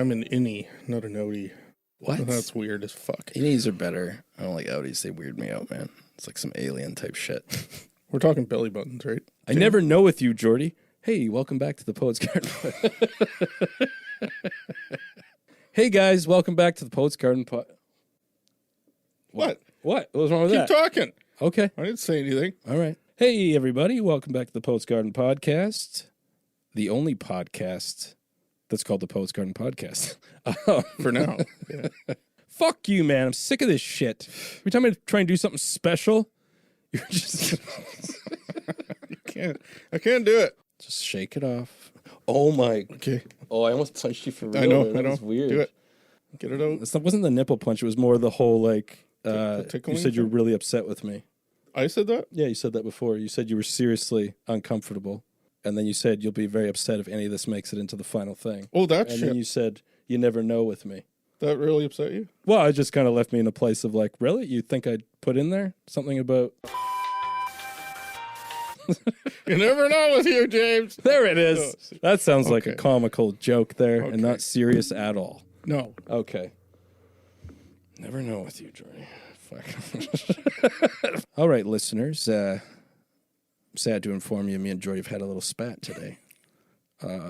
I'm an innie, not an outie. What? That's weird as fuck. Innies are better. I don't like outies. They weird me out, man. It's like some alien type shit. We're talking belly buttons, right? I never know with you, Geordie. Hey, welcome back to the Poets Garden. Hey, guys, welcome back to the Poets Garden. What? What was wrong with Keep that? talking. Okay. I didn't say anything. All right. Hey, everybody. Welcome back to the Poets Garden podcast. The only podcast that's called the Poets Garden podcast. For now. Yeah. Fuck you, man. I'm sick of this shit. Every time I try and do something special, you're just... I can't do it. Just shake it off. Oh, my... Okay. Oh, I almost punched you for real. I know. That was weird. Do it. Get it out. It wasn't the nipple punch. It was more the whole, like... tickling you said you were really upset with me. I said that? Yeah, you said that before. You said you were seriously uncomfortable. And then you said you'll be very upset if any of this makes it into the final thing. Oh, that and shit. then you said you never know with me. That really upset you? Well, it just kind of left me in a place of like, really? You think I'd put in there something about... You never know with you, James. There it is. Oh, that sounds like a okay. comical joke there and not serious at all. No. Okay. Never know with you, Jordy. Fuck. All right, listeners. Sad to inform you, me and Jordy have had a little spat today.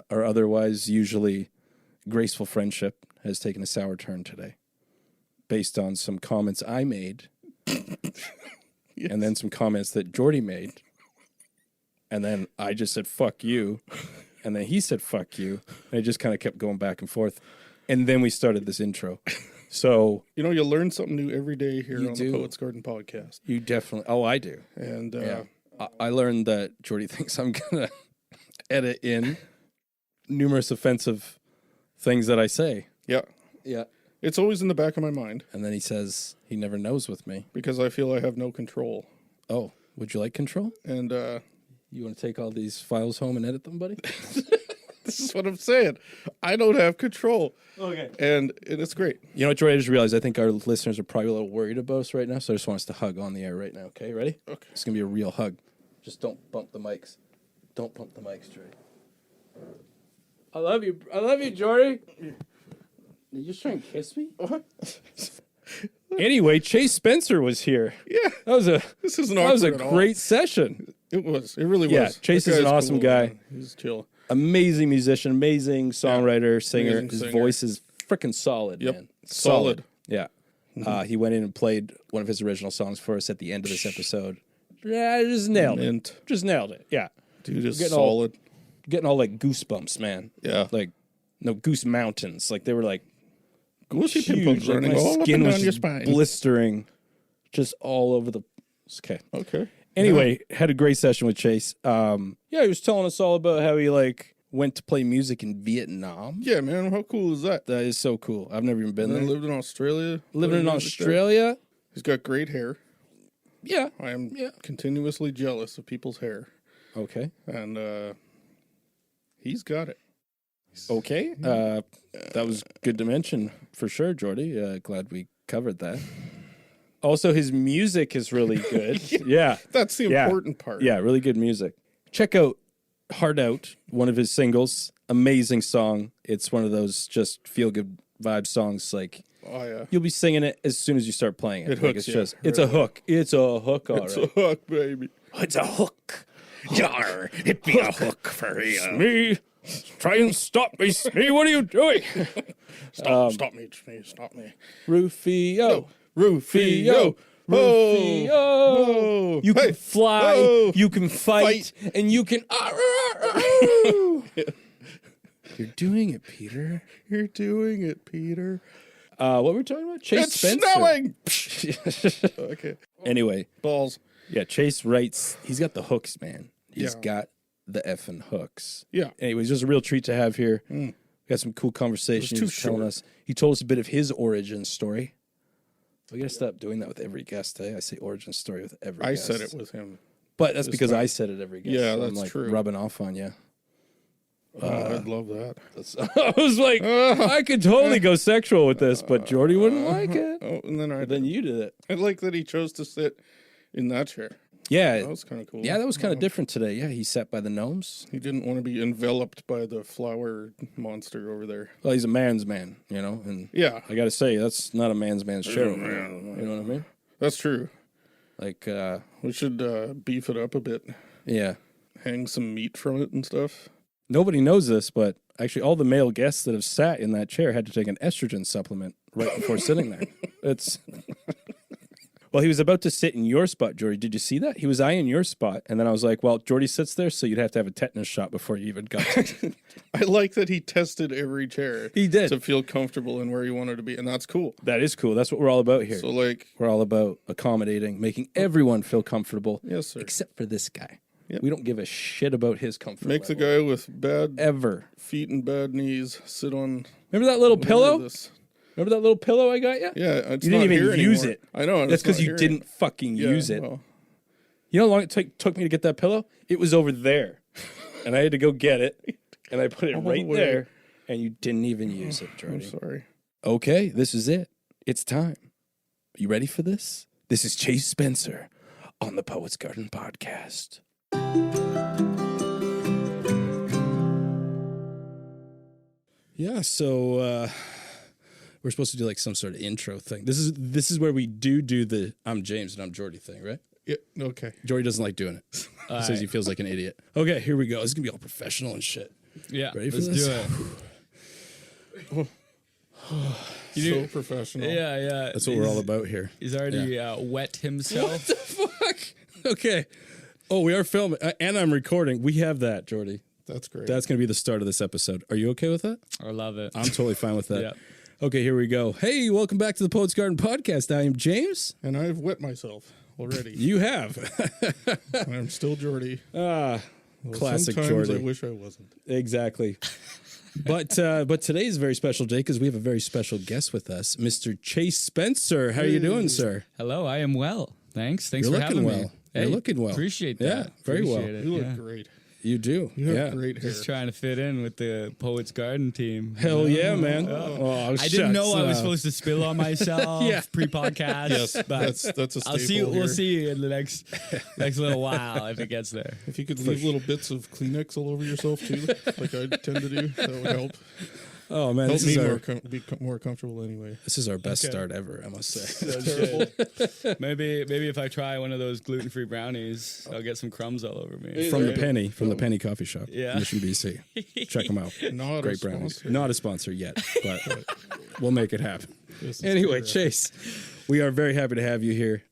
Our otherwise usually graceful friendship has taken a sour turn today based on some comments I made Yes. and then some comments that Jordy made. And then I just said, fuck you. And then he said, fuck you. And it just kind of kept going back and forth. And then we started this intro. So... You know, you learn something new every day here on do. the Poets Garden podcast. You definitely... Oh, I do. And Yeah. I learned that Jordy thinks I'm going to edit in numerous offensive things that I say. Yeah. Yeah. It's always in the back of my mind And then he says he never knows with me. because I feel I have no control. Oh, would you like control? And You want to take all these files home and edit them, buddy? this is what I'm saying. I don't have control. Okay. And it's great. You know what, Jordy? I just realized I think our listeners are probably a little worried about us right now, so I just want us to hug on the air right now. Okay, ready? Okay. It's going to be a real hug. Just don't bump the mics. Don't bump the mics, Jordy. I love you. I love you, Jordy. Did you just try and kiss me? Anyway, Chase Spencer was here. Yeah. This isn't That was a awkward at all. great session. It was. It really was. Yeah, Chase That is an guy's awesome cool, guy. man. He's chill. Amazing musician, amazing songwriter, singer. amazing His singer. voice is freaking solid, Yep. man. Solid. Yeah. He went in and played one of his original songs for us at the end of this episode. Yeah, just nailed Mint. it. Just nailed it. Yeah. Dude is Getting solid. Getting all like goosebumps, man. Yeah. Like, no, goose mountains. Like, they were like Goosey huge. pimples Like, running my all up skin and was down your just spine. blistering just all over the... Okay. Okay. Anyway, had a great session with Chase. Yeah, he was telling us all about how he, like, went to play music in Vietnam. Yeah, man. How cool is that? That is so cool. I've never even been And then there. lived in Australia. Living in played music there. Australia. He's got great hair. Yeah. I am continuously jealous of people's hair. Okay. And he's got it. Okay. That was good to mention for sure, Jordy. Glad we covered that. Also, his music is really good. Yeah. That's the important part. Yeah, really good music. Check out Hard Out, one of his singles. Amazing song. It's one of those just feel-good vibe songs. Like, Oh, yeah. you'll be singing it as soon as you start playing it. It Like, hooks it's you, just, it's a hook. It's a hook, all It's right. a hook, baby. It's a hook. Yar, it be a hook for you. Smee, try and stop me, Smee. What are you doing? Stop me, stop me. Rufio. Rufio. Rufio. Oh. You can fly, Oh. you can fight, and you can... You're doing it, Peter. You're doing it, Peter. What were we talking about? Chase It's Spencer. snowing. Okay. Anyway, Balls. yeah, Chase writes... He's got the hooks, man. He's Yeah. got the effing hooks. Yeah. Anyways, just a real treat to have here. We had some cool conversation. He too was telling short. us. He told us a bit of his origin story. We gotta stop doing that with every guest. Eh? I say origin story with every I guest. said it with him. But that's because time. I said it every guest. Yeah, so I'm that's like true. rubbing off on you. I'd love that. I was like, I could totally go sexual with this, but Jordy wouldn't like it. Oh, and then Then you did it. I like that he chose to sit in that chair. Yeah. That was kind of cool. Yeah, that was kind of different today. Yeah, he sat by the gnomes. He didn't want to be enveloped by the flower monster over there. Well, he's a man's man, you know, and Yeah. I got to say, that's not a man's chair. You know what I mean? That's true. Like, We should beef it up a bit. yeah. Hang some meat from it and stuff. Nobody knows this, but actually all the male guests that have sat in that chair had to take an estrogen supplement right before sitting there. It's... Well, he was about to sit in your spot, Geordie. Did you see that? He was eyeing your spot, and then I was like, well, Geordie sits there, so you'd have to have a tetanus shot before you even got to I like that he tested every chair. He did. To feel comfortable in where he wanted to be, and that's cool. That is cool. That's what we're all about here. So, like... We're all about accommodating, making everyone feel comfortable. Yes, sir. Except for this guy. Yep. We don't give a shit about his comfort Make the level. guy with bad Ever. feet and bad knees sit on... Remember that little whatever pillow? this- Remember that little pillow I got you? Yeah, it's You didn't not even here use anymore. it. I know. and That's it's not because you here didn't fucking anymore. use it. Well, You know how long it took me to get that pillow? It was over there. And I had to go get it. And I put it All right the way. there. And you didn't even use it, I'm Jordy. sorry. Okay, this is it. It's time. You ready for this? This is Chase Spencer on the Poets Garden podcast. Yeah, so we're supposed to do like some sort of intro thing. This is where we do the I'm James and I'm Geordie thing, right? Yeah, okay. Geordie doesn't like doing it. He says he feels like an idiot. Okay, here we go. This is gonna be all professional and shit. Yeah, Ready for let's this? do it. So professional. Yeah, yeah. That's what we're all about here. He's already wet himself. the fuck? Okay. Oh, we are filming and I'm recording. We have that, Geordie. That's great. That's going to be the start of this episode. Are you okay with that? I love it. I'm totally fine with that. Yeah. Okay, here we go. Hey, welcome back to the Poets Garden podcast. I am James. And I've wet myself already. You have. And I'm still Geordie. Classic Sometimes Geordie. I wish I wasn't. Exactly. But today is a very special day because we have a very special guest with us, Mr. Chase Spencer. How are you doing, sir? Hello, I am well. Thanks You're for looking having well. me. You're looking well. Appreciate that. Yeah, very well. Appreciate it, You look yeah. great. You do. You have Yeah. great hair. Just trying to fit in with the Poets Garden team. Hell yeah, man. Oh, I didn't know I was shucks. supposed to spill on myself Yeah. pre-podcast. Yes, but that's a staple I'll see. here. We'll see in the next little while if it gets there. If you could leave little bits of Kleenex all over yourself too, like I tend to do, that would help. Oh man, Help this me is be more comfortable anyway. this is our best Okay. start ever, I must say. That's good. Maybe if I try one of those gluten-free brownies, I'll get some crumbs all over me. From the Penny Coffee Shop, Yeah. Mission BC. Check them out. Not Great a brownies. sponsor. Not a sponsor yet, but we'll make it happen. This is Anyway, correct. Chase, we are very happy to have you here.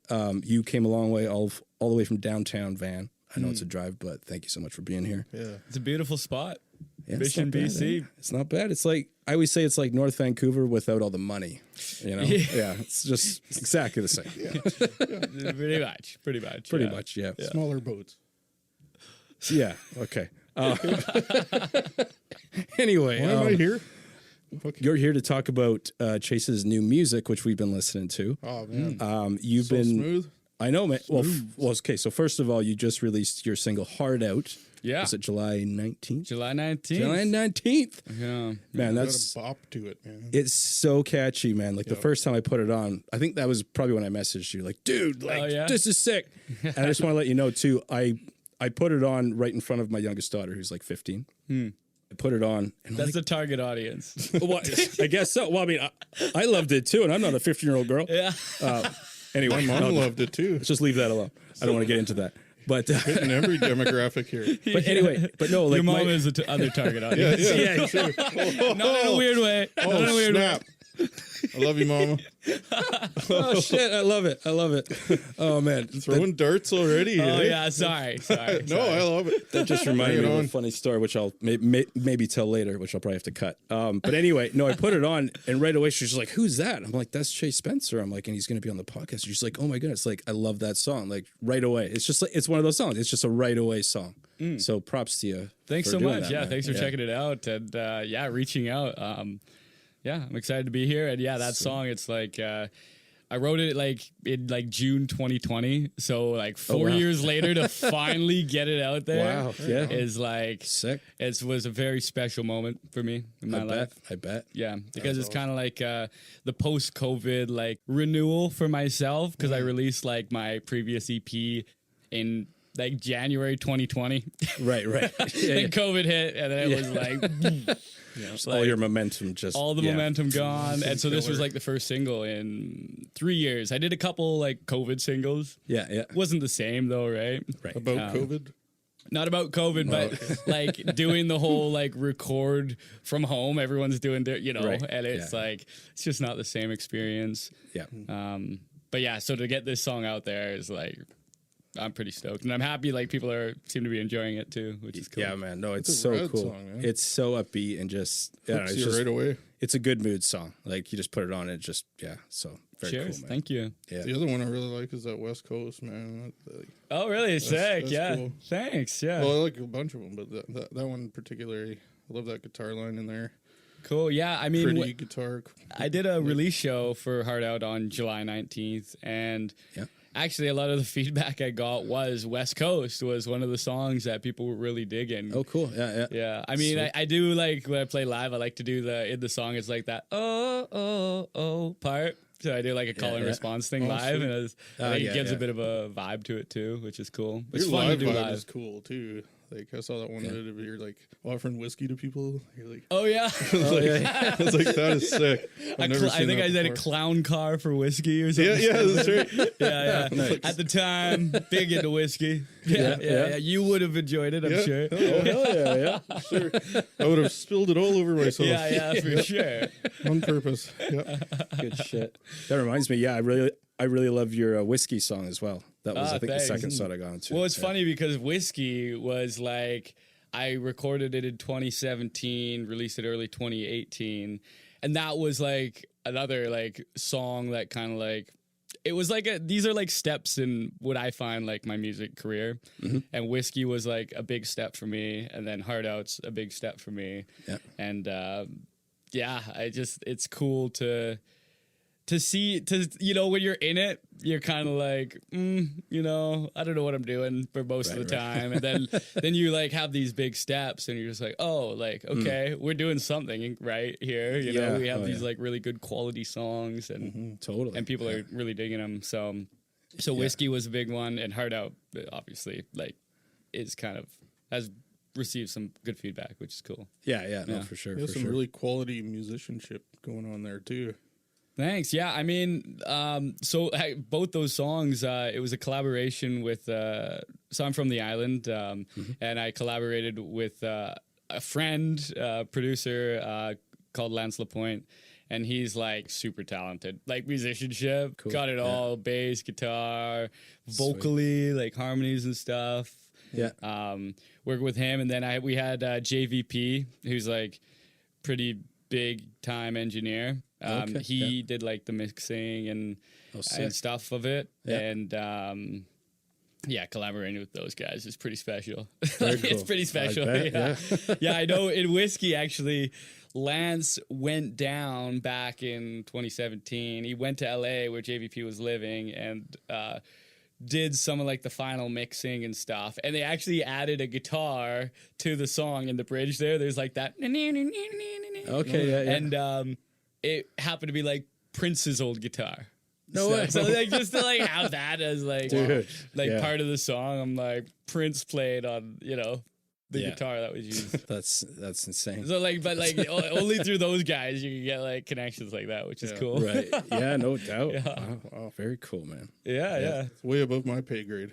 You came a long way, all the way from downtown Van. I know it's a drive, but thank you so much for being here. Yeah. It's a beautiful spot. Yeah, it's Mission not bad, BC. eh? It's not bad. It's like I always say, it's like North Vancouver without all the money. You know? Yeah, it's just exactly the same. Pretty much. Pretty much, yeah. Smaller boats. Yeah. Okay. Anyway, Why am I here? you're here to talk about Chase's new music, which we've been listening to. Oh man. You've So been, smooth. I know, man. Well, okay. So first of all, you just released your single "Hard Out." Yeah. Was it July 19th? July 19th. July 19th. Yeah. Man, Got that's a bop to it, man. it's so catchy, man. Like the first time I put it on, I think that was probably when I messaged you, like, dude, like Oh, yeah? this is sick. And I just want to let you know too, I put it on right in front of my youngest daughter, who's like 15. I put it on, and That's the target audience. well, I guess so. Well, I mean, I loved it too, and I'm not a 15-year-old girl. Yeah. Anyway, My mom no, loved it too. let's just leave that alone. I don't want to get into that. But In every demographic here. but anyway, but no, like Your mom my, is the other target Yeah, audience. yeah, sure. Not in a weird way. Not in a Oh, weird way. snap. I love you, Mama. oh shit, I love it. Oh man, Throwing darts already. Oh eh? yeah, sorry. No, I love it. that just reminded Bring me it of a on. funny story, which I'll maybe tell later, which I'll probably have to cut. But anyway, no, I put it on, and right away she's like, "Who's that?" I'm like, "That's Chase Spencer." I'm like, and he's going to be on the podcast. She's like, "Oh my goodness!" Like, I love that song. Like right away, it's just like it's one of those songs. It's just a right away song. So props to you. Thanks for so doing much. that, Yeah, man. thanks for checking it out and reaching out. Yeah, I'm excited to be here. And yeah, that song, it's like I wrote it like in like June 2020. So like 4 wow. years later to finally get it out there. Wow, yeah. Is like Sick. it was a very special moment for me in my life. I bet. Yeah, because it's kind of like the post-COVID like renewal for myself because I released like my previous EP in like January 2020. Right. Then COVID hit, and then it was like, All your momentum just all the momentum gone. And so this was like the first single in 3 years. I did a couple like COVID singles. Yeah. Wasn't the same though, right? Right. About COVID. Not about COVID, but like doing the whole like record from home. Everyone's doing their, Right. and it's like, it's just not the same experience. Yeah. But yeah, so to get this song out there is like, I'm pretty stoked, and I'm happy like people seem to be enjoying it too, which is cool. Yeah, man. No, it's It's a so rad cool. song, man. It's so upbeat and just Hooks it's you just right away. it's a good mood song. Like you just put it on, it just so very Cheers, cool, man. thank you. Yeah. The other one I really like is that West Coast, man. Oh, really? Sick. that's Yeah. cool. Thanks. Yeah. Well, I like a bunch of them, but that one particularly, I love that guitar line in there. Cool. Yeah. I mean, Pretty guitar. I did a release show for Hard Out on July 19th, and actually a lot of the feedback I got was West Coast was one of the songs that people were really digging. Oh, cool. Yeah. Yeah, I mean, I do like when I play live. I like to do in the song. It's like that oh part. So I do like a call and response thing live, sweet. and I think it gives a bit of a vibe to it too, which is cool. It's Your fun to live do vibe live. is cool too. Like I saw that one bit of you're like offering whiskey to people. You're like, Oh yeah, I was like, that is sick. I've never I seen think that I did a before. clown car for whiskey or something. Yeah, that's right. yeah. Nice. At the time, big into whiskey. Yeah. You would have enjoyed it, I'm Yeah. sure. Oh, hell yeah. Sure. I would have spilled it all over myself. Yeah, for sure. On purpose. Yeah. Good shit. That reminds me. Yeah, I really love your whiskey song as well. That was I think thanks. the second song I got into. Well, it's funny because Whiskey was like, I recorded it in 2017, released it early 2018, and that was like another like song that kind of like, it was like these are like steps in what I find like my music career, and Whiskey was like a big step for me, and then Hard Out's a big step for me, and it's cool to see when you're in it, you're kind of like, I don't know what I'm doing for most of the time. And then you like have these big steps and you're just like, oh, like, okay, we're doing something right here. You know, we have these like really good quality songs and totally. and people are really digging them. So Whiskey was a big one, and Hard Out obviously like is kind of has received some good feedback, which is cool. Yeah, no, for sure. There's some really quality musicianship going on there too. Thanks. Yeah, I mean, both those songs, it was a collaboration with. So I'm from the island, and I collaborated with a friend, producer called Lance Lapointe, and he's like super talented, like musicianship, got it all, bass, guitar, vocally, like harmonies and stuff. Yeah. Work with him, and then we had JVP, who's like pretty big time engineer. He did like the mixing and stuff of it, and collaborating with those guys is pretty special. It's pretty special. Yeah, I know. In Whiskey, actually, Lance went down back in 2017. He went to LA where JVP was living and did some of like the final mixing and stuff. And they actually added a guitar to the song in the bridge there. There's like that. Okay, And it happened to be like Prince's old guitar. No way. So like just to like have that as like part of the song. I'm like, Prince played on, the guitar that was used. That's insane. So like, but like only through those guys you can get like connections like that, which is cool. Right. Yeah, no doubt. Yeah. Wow. Very cool, man. Yeah. It's way above my pay grade.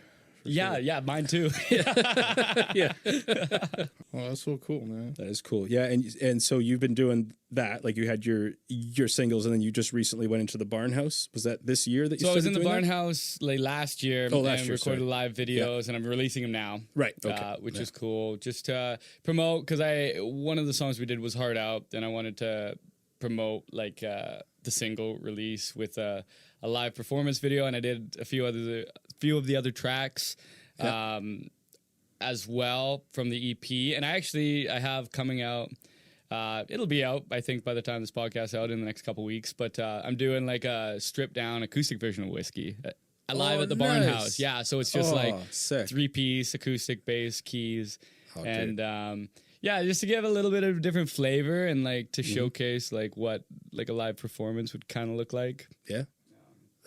Yeah, mine too. Yeah. Oh, that's so cool, man. That is cool. Yeah, and so you've been doing that, like you had your singles, and then you just recently went into the Barn House. Was that this year that you? So I was in started the doing Barn that? House like last year, and recorded live videos, and I'm releasing them now. Right. Okay. Which is cool. Just to promote, because one of the songs we did was Hard Out, and I wanted to promote like the single release with a live performance video, and I did a few of the other tracks as well from the EP. And I have coming out. It'll be out, I think, by the time this podcast is out in the next couple weeks. But I'm doing like a stripped down acoustic version of Whiskey live at the Barn House. Yeah, so it's just like sick. 3-piece acoustic bass, keys, and just to give a little bit of different flavor and like to showcase like what like a live performance would kind of look like. Yeah.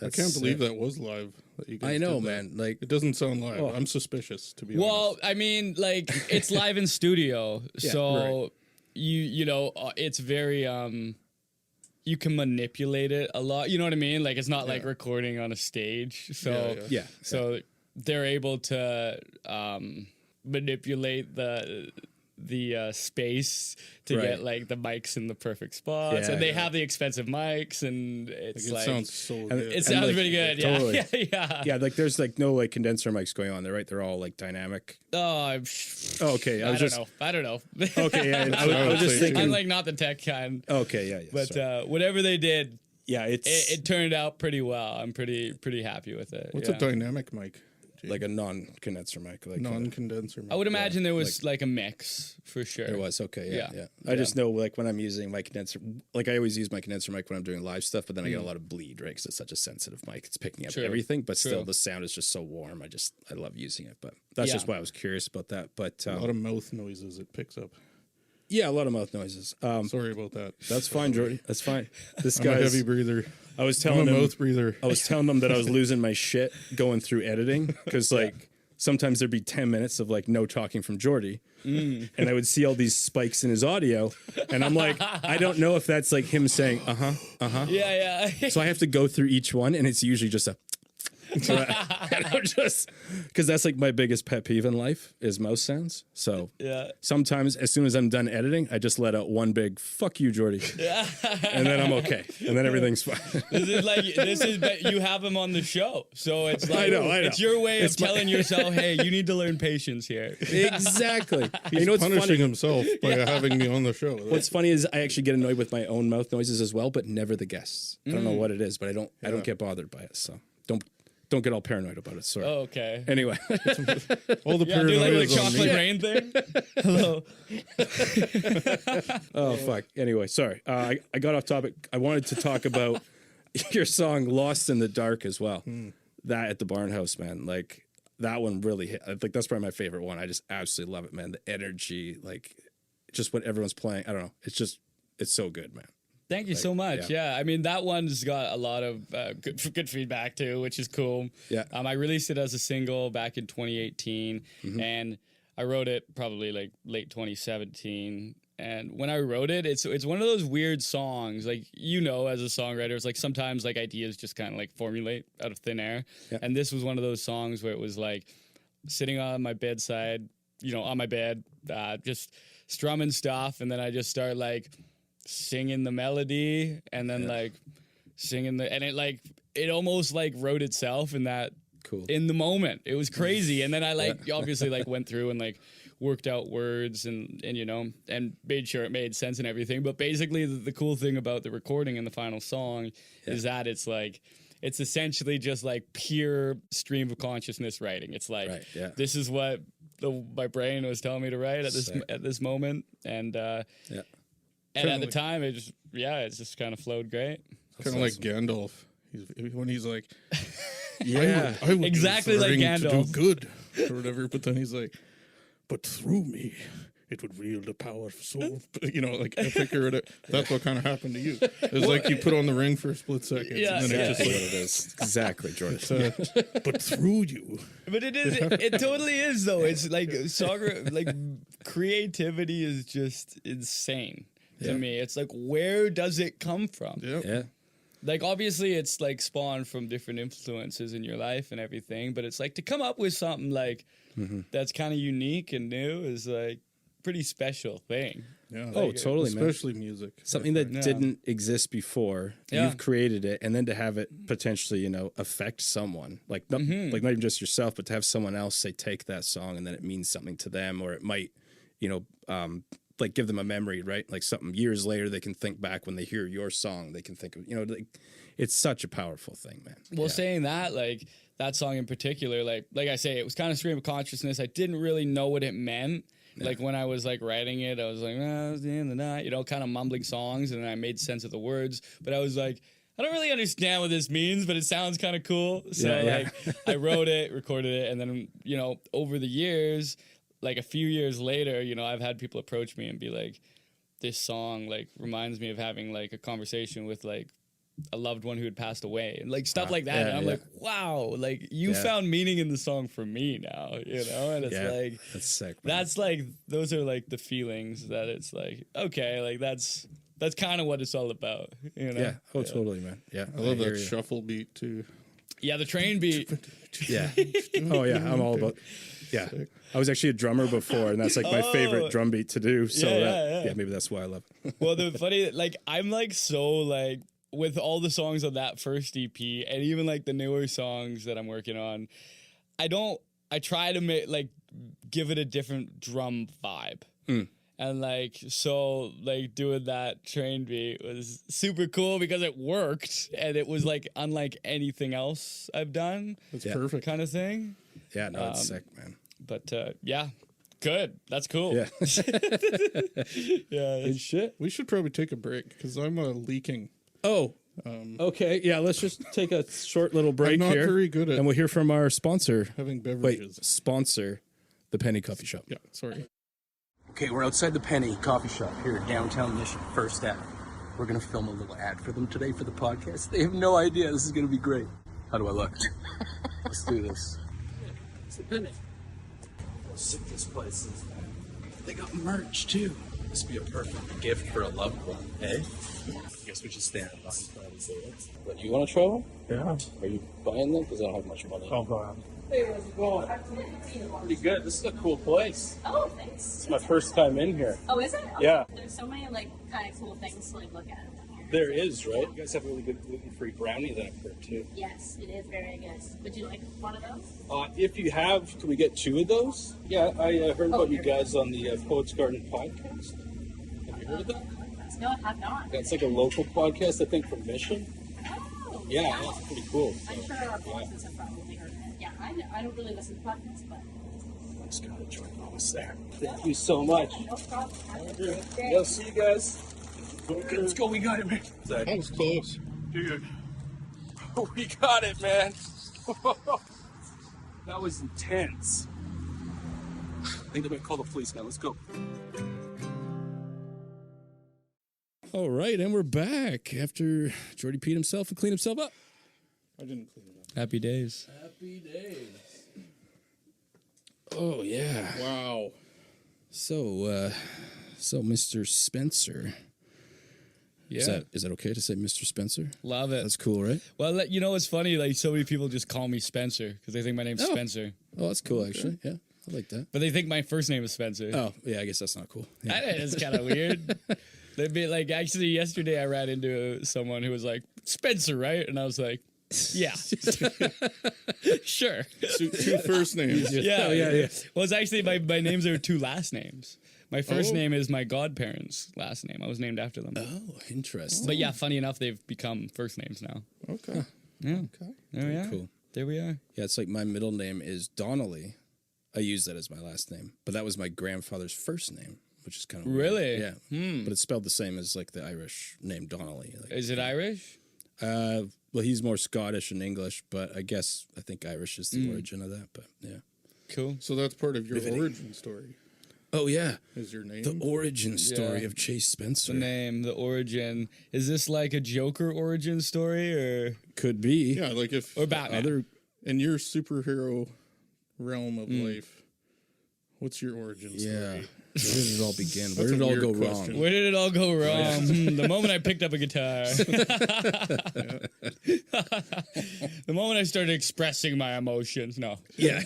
I can't believe that was live. that you guys I know, did that. man. Like, It doesn't sound live. Oh. I'm suspicious, to be Well, honest. I mean, like it's live in studio, Yeah, so you know it's very you can manipulate it a lot. You know what I mean? Like it's not like recording on a stage. So yeah. so they're able to manipulate the space to Right. get like the mics in the perfect spots, Yeah, and they yeah. have the expensive mics, and it's It like sounds so and good. it sounds like, pretty good. totally. Yeah, yeah. Yeah, like there's like no like condenser mics going on there, right? They're all like dynamic. Oh, Oh, okay. I was just I don't know. okay. Yeah, I was just say thinking. I'm like not the tech kind, Okay, yeah. but sorry. whatever they did, Yeah, it's it turned out pretty well. I'm pretty happy with it. What's yeah. a dynamic mic? like a non-condenser mic. Like Non-condenser mic. I would imagine there was like a mix for sure. There was okay, yeah, Yeah. yeah. I just know like when I'm using my condenser, like I always use my condenser mic when I'm doing live stuff, but then I get a lot of bleed, right? Because it's such a sensitive mic, it's picking up True. everything, but still True. the sound is just so warm. I love using it, but that's Yeah. just why I was curious about that. But A lot of mouth noises it picks up. yeah, a lot of mouth noises. Sorry about that. That's fine, Geordie. That's fine. This I'm a guy's. heavy breather. I was I'm telling a him. mouth breather. I was telling them that I was losing my shit going through editing because like sometimes there'd be 10 minutes of like no talking from Geordie and I would see all these spikes in his audio and I'm like, I don't know if that's like him saying, Yeah, yeah. So I have to go through each one and it's usually just a so and I'm just because that's like my biggest pet peeve in life is mouse sounds. So Yeah. sometimes as soon as I'm done editing, I just let out one big fuck you, Geordie. And then I'm okay. And then everything's fine. But you have him on the show, so it's like I know. it's your way It's of telling yourself, hey, you need to learn patience here. Exactly. He's you know what's punishing funny? himself by having me on the show. What's funny is I actually get annoyed with my own mouth noises as well, but never the guests. I don't know what it is, but I don't get bothered by it. So don't get all paranoid about it. Sorry. Oh, okay. Anyway, all the Yeah, do paranoia like the is on chocolate me. rain thing. Hello. oh fuck. Anyway, sorry. I got off topic. I wanted to talk about your song "Lost in the Dark" as well. That at the Barnhouse, man. Like that one really hit. I think that's probably my favorite one. I just absolutely love it, man. The energy, like just what everyone's playing. I don't know. It's so good, man. Thank you so much. Yeah. I mean, that one's got a lot of good feedback too, which is cool. Yeah. I released it as a single back in 2018, and I wrote it probably like late 2017. And when I wrote it, it's one of those weird songs, like, you know, as a songwriter, it's like sometimes like ideas just kind of like formulate out of thin air. Yeah. And this was one of those songs where it was like sitting on my bedside, you know, on my bed, just strumming stuff, and then I just start like singing the melody and then like singing and it almost like wrote itself in that Cool. in the moment. It was crazy. And then I obviously like went through and like worked out words and you know, and made sure it made sense and everything. But basically the cool thing about the recording and the final song is that it's like it's essentially just like pure stream of consciousness writing. It's like this is what my brain was telling me to write at this moment, and and at the time, it's just kind of flowed great. Kind of like Gandalf. When he's like, Yeah. I would Exactly use the like ring to Gandalf. do good or whatever. But then he's like, but through me, it would wield the power of soul. You know, like epic or whatever. That's what kind of happened to you. It's like you put on the ring for a split second, Yeah. and then it That's just what like, it is. Exactly, Jordan. but through you. But it totally is though. It's like like creativity is just insane to me. It's like, where does it come from? Yep. Yeah. Like, obviously it's like spawned from different influences in your life and everything, but it's like to come up with something like that's kind of unique and new is like pretty special thing. Yeah. Oh, totally, man. Especially music. Something that didn't exist before, Yeah. you've created it, and then to have it potentially, you know, affect someone, like not even just yourself, but to have someone else say take that song and then it means something to them, or it might, you know, like give them a memory, right? Like something years later they can think back when they hear your song, they can think of, you know, like it's such a powerful thing, man. Well, saying that, like that song in particular, like I say, it was kind of stream of consciousness. I didn't really know what it meant. Like when I was like writing it, I was like, oh, it's the end of the night, you know, kind of mumbling songs, and then I made sense of the words. But I was like, I don't really understand what this means, but it sounds kind of cool. So like I wrote it, recorded it, and then, you know, over the years, like a few years later, you know, I've had people approach me and be like, this song like reminds me of having like a conversation with like a loved one who had passed away and like stuff like that. Yeah, And I'm yeah. like, wow, like you Yeah. found meaning in the song for me now, you know? And it's like, that's sick. Man. that's like, those are like the feelings that it's like, okay, like that's kind of what it's all about, you know? yeah. Oh, totally, man. Yeah, I love hear that you. shuffle beat too. Yeah, the train beat. Yeah. Oh yeah, I'm all about. Yeah, I was actually a drummer before, and that's like my favorite drum beat to do. So Yeah. maybe that's why I love it. Well, the funny, like, I'm like so like with all the songs on that first EP, and even like the newer songs that I'm working on, I try to make like give it a different drum vibe. And like, so like doing that train beat was super cool because it worked and it was like unlike anything else I've done. It's perfect. Kind of thing. Yeah, no, it's sick, man. But yeah, good. That's cool. Yeah. Yeah. Good shit. We should probably take a break because I'm leaking. Oh. Okay. Yeah. Let's just take a short little break not here. very good at and we'll hear from our sponsor. having Wait, beverages. sponsor, the Penny Coffee Shop. Yeah, sorry. Okay, we're outside the Penny Coffee Shop here at downtown Mission, First At. We're going to film a little ad for them today for the podcast. They have no idea. This is going to be great. How do I look? Let's do this. It's the Penny. How sick this place is, man. They got merch, too. This would be a perfect gift for a loved one, eh? I guess we should stand by and say it. What, you want to try one? Yeah. Are you buying them? Because I don't have much money. I'll go out. Hey, how's it going? Pretty good. This is a cool place. Oh, thanks. It's my first time in here. Oh, is it? Oh, Yeah. There's so many like kind of cool things to like look at. There is, right? You guys have really good gluten-free brownie that I've heard too. Yes, it is very good. Would you like one of those? If you have, can we get 2 of those? Yeah, I heard about you here. guys on the Poets Garden podcast. Have you heard of that? No, I have not. That's like a local podcast, I think, from Mission. Oh, Yeah, that's pretty cool. I'm sure our bosses have probably heard of it. Yeah, I don't really listen to podcasts, but I just gotta join almost there. Thank you so much. no problem. Have a good day. Yeah, see you guys. Okay, let's go. We got it, man. That was close. Dude, we got it, man. That was intense. I think they're gonna call the police now. Let's go. All right, and we're back after Geordie peed himself and cleaned himself up. I didn't clean it up. Happy days. Happy days. Oh yeah. Wow. So Mr. Spencer. Yeah. Is that okay to say Mr. Spencer? Love it. That's cool, right? Well, you know, it's funny. Like so many people just call me Spencer because they think my name's Oh. Spencer, Oh, that's cool, actually. Yeah, I like that. but they think my first name is Spencer. Oh, yeah, I guess that's not cool. Yeah. That is kind of weird. They'd be like, actually, yesterday I ran into someone who was like, Spencer, right? And I was like, yeah, sure. Two first names. Yeah. Oh, yeah. Well, it's actually my names are 2 last names. My first Oh. name is my godparents' last name. I was named after them. Oh, interesting. But yeah, funny enough, they've become first names now. Okay. Yeah. Okay. There we are. Cool. There we are. Yeah, it's like my middle name is Donnelly. I use that as my last name, but that was my grandfather's first name, which is kind of weird. Really? Yeah. But it's spelled the same as like the Irish name Donnelly. Like, Is it Irish? well, he's more Scottish and English, but I think Irish is the origin of that. But yeah. Cool. So that's part of your origin story. Oh yeah, Is your name? the origin story Yeah. of Chase Spencer. The name, the origin. Is this like a Joker origin story or Could be. Yeah, like if or Batman? Other. in your superhero realm of life, what's your origin story? Yeah. Where did it all begin? Where That's did a it all weird go question. wrong? Where did it all go wrong? The moment I picked up a guitar. The moment I started expressing my emotions. No. Yeah.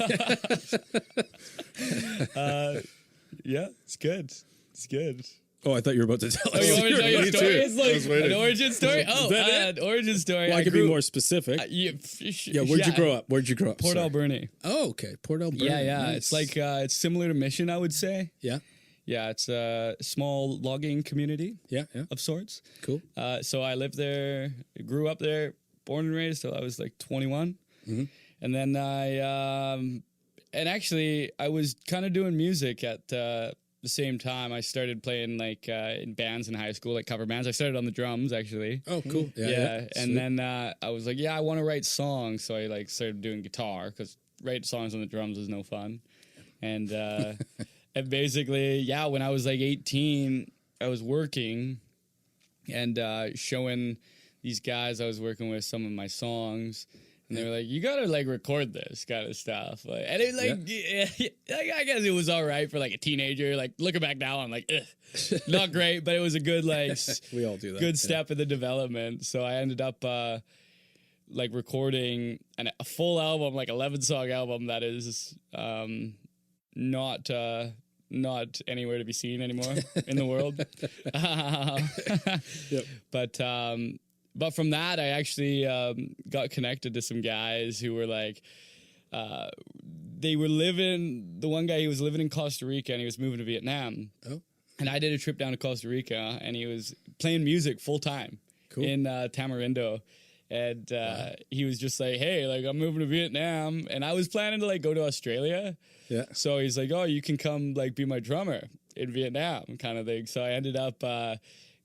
Yeah, it's good. It's good. Oh, I thought you were about to tell Oh, us. you want me to tell you a Me story? too. It's I was like waiting. an origin story? Oh, that an origin story. Well, I could be grew- more specific. Yeah, Yeah, where'd you grow up? Where'd you grow up? Port Sorry. Alberni. Oh, okay. Port Alberni. Yeah, yeah. Nice. It's like it's similar to Mission, I would say. yeah, Yeah, it's a small logging community yeah, yeah. of sorts. Cool. So I lived there, grew up there, born and raised till I was like 21. And then and actually I was kind of doing music at the same time. I started playing like in bands in high school, like cover bands. I started on the drums actually. Oh, cool. Yeah, Yeah, Sweet. and then I was like, yeah, I want to write songs. So I like started doing guitar because writing songs on the drums is no fun. And and basically, yeah, when I was like 18, I was working and showing these guys I was working with some of my songs. And they were like, you gotta like record this kind of stuff. Like, and it like, I guess it was all right for like a teenager. Like looking back now, I'm like, ugh, not great, but it was a good like We all do that. good step in the development. So I ended up like recording a full album, like 11-song album that is not anywhere to be seen anymore in the world. But from that, I actually got connected to some guys who were like, they were living, the one guy, he was living in Costa Rica and he was moving to Vietnam. Oh. And I did a trip down to Costa Rica and he was playing music full time in Tamarindo. And he was just like, hey, like I'm moving to Vietnam. And I was planning to like go to Australia. Yeah. So he's like, oh, you can come like be my drummer in Vietnam kind of thing. So I ended up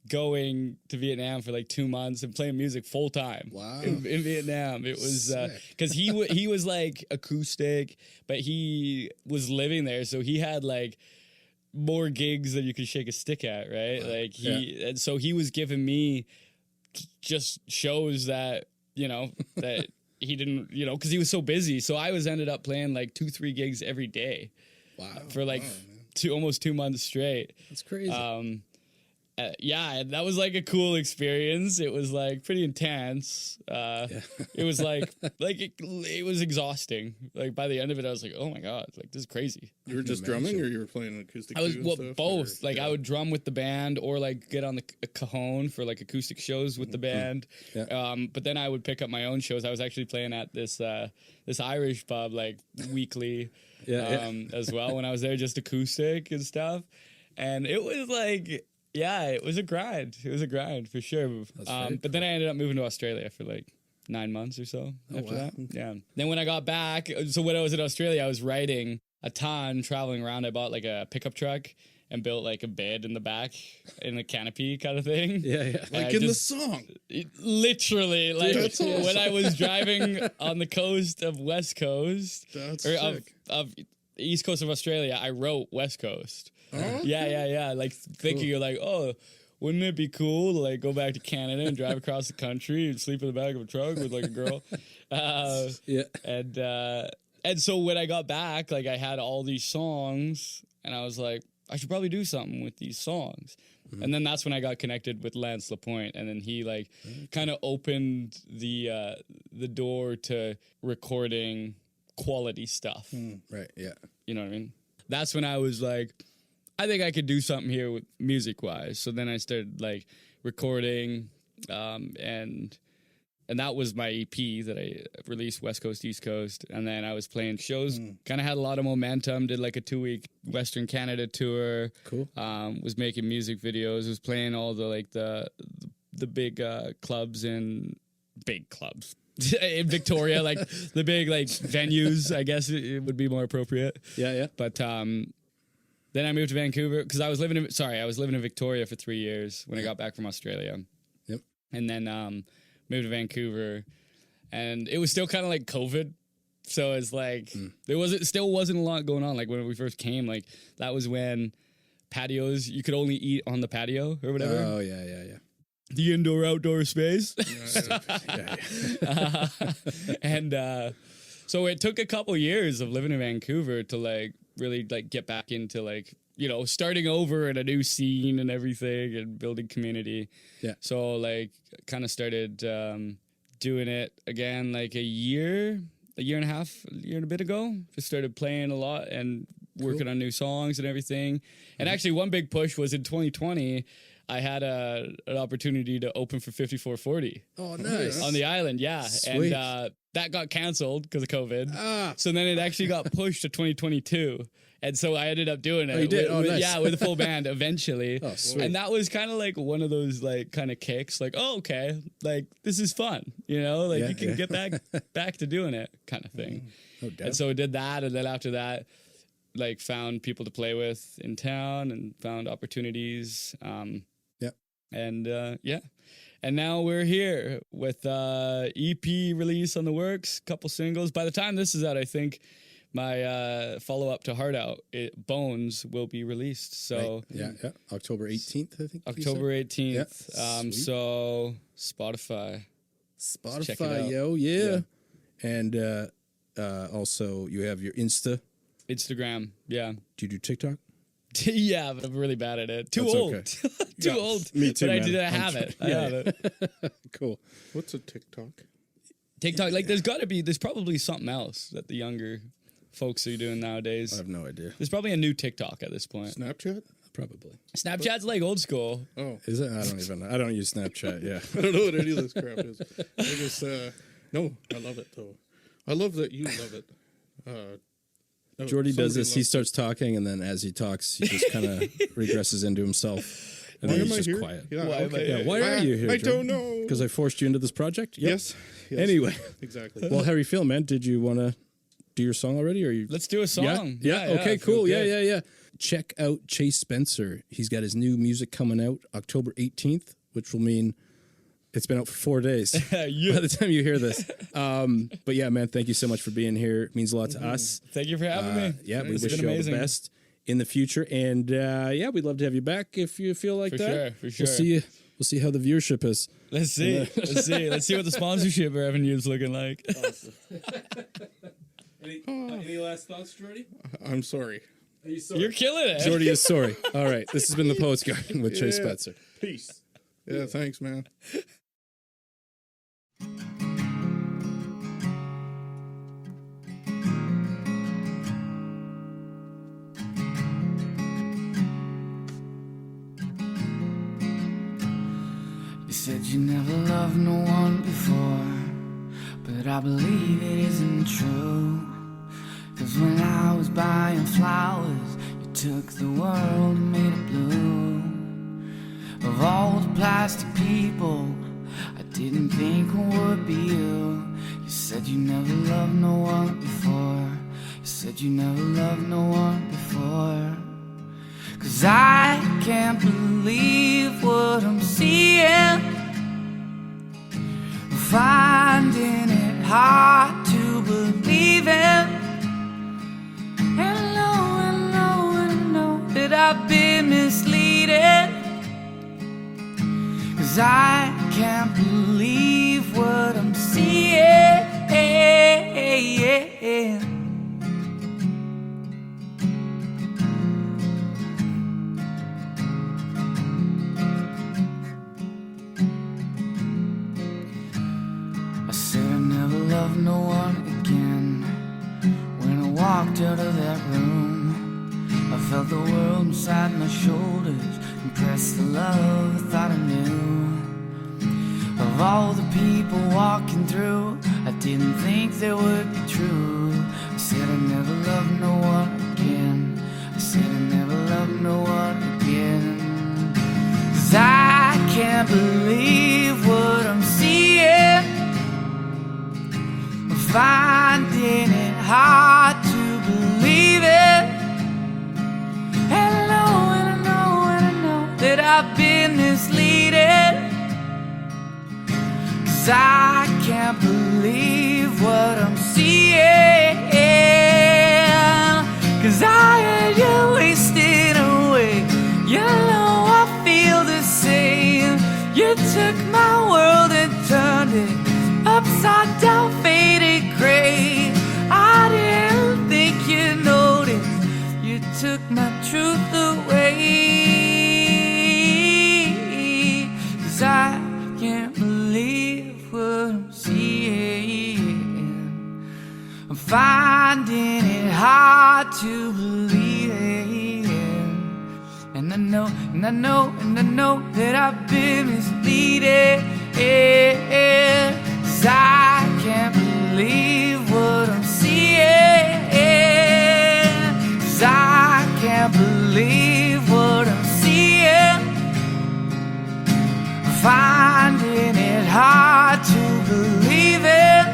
going to Vietnam for like 2 months and playing music full time. Wow. In Vietnam. It was because he was like acoustic, but he was living there, so he had like more gigs than you could shake a stick at, right? Wow. Like and so he was giving me just shows that, you know, that he didn't, you know, because he was so busy. So I ended up playing like 2-3 gigs every day. Wow. For like almost 2 months straight. That's crazy. Yeah, that was like a cool experience. It was like pretty intense. It was like it was exhausting. Like by the end of it, I was like, oh my god, like this is crazy. You were just drumming, or you were playing acoustic? I was stuff, both. Or, like I would drum with the band, or like get on the cajon for like acoustic shows with the band. Yeah. But then I would pick up my own shows. I was actually playing at this Irish pub like weekly, as well when I was there, just acoustic and stuff. And it was like. Yeah, it was a grind. It was a grind for sure. But then I ended up moving to Australia for like 9 months or so after that. Yeah. Then when I got back, so when I was in Australia, I was writing a ton, traveling around. I bought like a pickup truck and built like a bed in the back in a canopy kind of thing. Yeah. like in the song. Literally, like That's awesome. when I was driving on the coast of West Coast, That's or sick. of East Coast of Australia, I wrote West Coast. Oh, Yeah. Like thinking you're like, oh, wouldn't it be cool to like go back to Canada and drive across the country and sleep in the back of a truck with like a girl? And so when I got back, like I had all these songs and I was like, I should probably do something with these songs. Mm-hmm. And then that's when I got connected with Lance Lapointe, and then he like kind of opened the door to recording quality stuff. Right. Yeah. You know what I mean? That's when I was like, I think I could do something here with music wise. So then I started like recording, and that was my EP that I released, West Coast, East Coast. And then I was playing shows, kind of had a lot of momentum, did like a 2-week Western Canada tour. Cool. Was making music videos, was playing all the like the big clubs in Victoria, like the big like venues, I guess it would be more appropriate. Yeah. But then I moved to Vancouver because I was living in Victoria for 3 years when I got back from Australia. Yep. And then moved to Vancouver, and it was still kind of like COVID. So it's like there still wasn't a lot going on. Like when we first came, like that was when patios, you could only eat on the patio or whatever. Oh yeah. The indoor-outdoor space. Yeah. And so it took a couple years of living in Vancouver to like really like get back into like, you know, starting over in a new scene and everything and building community. Yeah. So like kind of started doing it again like a year and a bit ago. Just started playing a lot and working on new songs and everything. And actually one big push was in 2020. I had an opportunity to open for 5440. Oh, nice. On the island, yeah. Sweet. And that got canceled because of COVID. So then it actually got pushed to 2022. And so I ended up doing it. Oh, you did? Nice. Yeah, with a full band eventually. Oh, sweet. And that was kind of like one of those like kind of kicks, like, oh, okay, like this is fun, you know, like you can get back to doing it kind of thing. No doubt. And so I did that, and then after that, like found people to play with in town and found opportunities. And and now we're here with EP release on the works, couple singles. By the time this is out, I think my follow up to Hard Out, Bones, will be released. So Yeah. October 18th, I think. you October said? 18th. Yeah, sweet. So Spotify. check it Spotify, out. yo, yeah. And also, you have your Insta. Instagram. Yeah. Do you do TikTok? Yeah, but I'm really bad at it. Too That's old. okay. Too Yeah, old. me too, But I man. did. I I'm have trying- it. I have it. Cool. What's a TikTok? TikTok. Like, there's probably something else that the younger folks are doing nowadays. I have no idea. There's probably a new TikTok at this point. Snapchat? Probably. Snapchat's like old school. Oh, Is it? I don't even know. I don't use Snapchat, yeah. I don't know what any of this crap is. I just, no, I love it though. I love that you love it. No, Geordie does somebody this. He loves starts talking, and then as he talks, he just kind of regresses into himself. And Why then am he's I just here? quiet. Yeah, Why am I okay. here? Yeah, why are you here? I don't know. Because I forced you into this project? Yep. Yes. Anyway. Exactly. Well, how are you feeling, man? Did you want to do your song already? Or you? Let's do a song. Yeah. Okay, I feel cool. good. Yeah. Check out Chase Spencer. He's got his new music coming out October 18th, which will mean it's been out for 4 days by the time you hear this. But yeah, man, thank you so much for being here. It means a lot to us. Thank you for having me. Yeah, we It's wish been you all amazing. the best in the future. And yeah, we'd love to have you back if you feel like For that. sure, for sure. We'll see you. We'll see how the viewership is. Let's see. Let's see what the sponsorship revenue's looking like. Any last thoughts, Geordie? I'm sorry. Are you sorry? You're killing it. Geordie is sorry. All right, this has been the Poets Garden with Chase Yeah. Spencer. Peace. Yeah, thanks, man. You said you never loved no one before, but I believe it isn't true. 'Cause when I was buying flowers, you took the world and made it blue. Of all the plastic people, I didn't think would be you. You said you never loved no one before. You said you never loved no one before. 'Cause I can't believe what I'm seeing, finding it hard to believe in. And I know that I've been misleaded. 'Cause I can't believe what I'm seeing. I said I never loved no one again. When I walked out of that room, I felt the world inside my shoulders, impressed the love I thought I knew. Of all the people walking through, I didn't think they would be true. I said I never loved no one again. I said I never loved no one again. 'Cause I can't believe what I'm seeing, finding it hard to believe it. And I know that I've been misleaded. 'Cause I can't believe what I'm seeing. 'Cause I had you wasted away. You know I feel the same. You took my world and turned it upside down, faded gray. I didn't think you noticed. You took my truth away. 'Cause I can't believe what I'm seeing. I'm finding it hard to believe it. And I know that I've been misleaded. 'Cause I can't believe what I'm seeing. 'Cause I can't believe what I'm seeing. Finding it hard to believe it.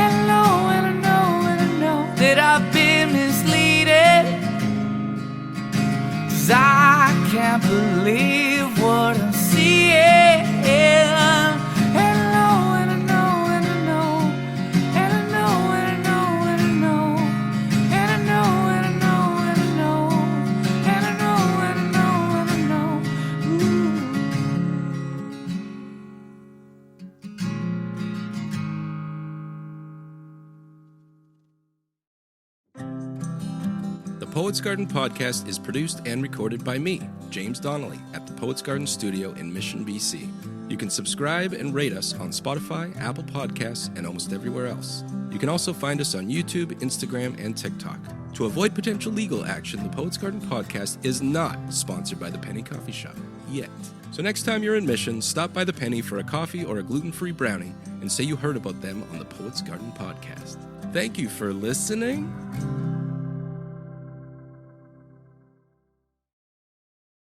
And I know that I've been misleaded. 'Cause I can't believe what I'm seeing. And I know Poets Garden podcast is produced and recorded by me, James Donnelly, at the Poets Garden Studio in Mission, BC. You can subscribe and rate us on Spotify, Apple Podcasts, and almost everywhere else. You can also find us on YouTube, Instagram, and TikTok. To avoid potential legal action, the Poets Garden podcast is not sponsored by the Penny Coffee Shop, yet. So next time you're in Mission, stop by the Penny for a coffee or a gluten-free brownie and say you heard about them on the Poets Garden podcast. Thank you for listening.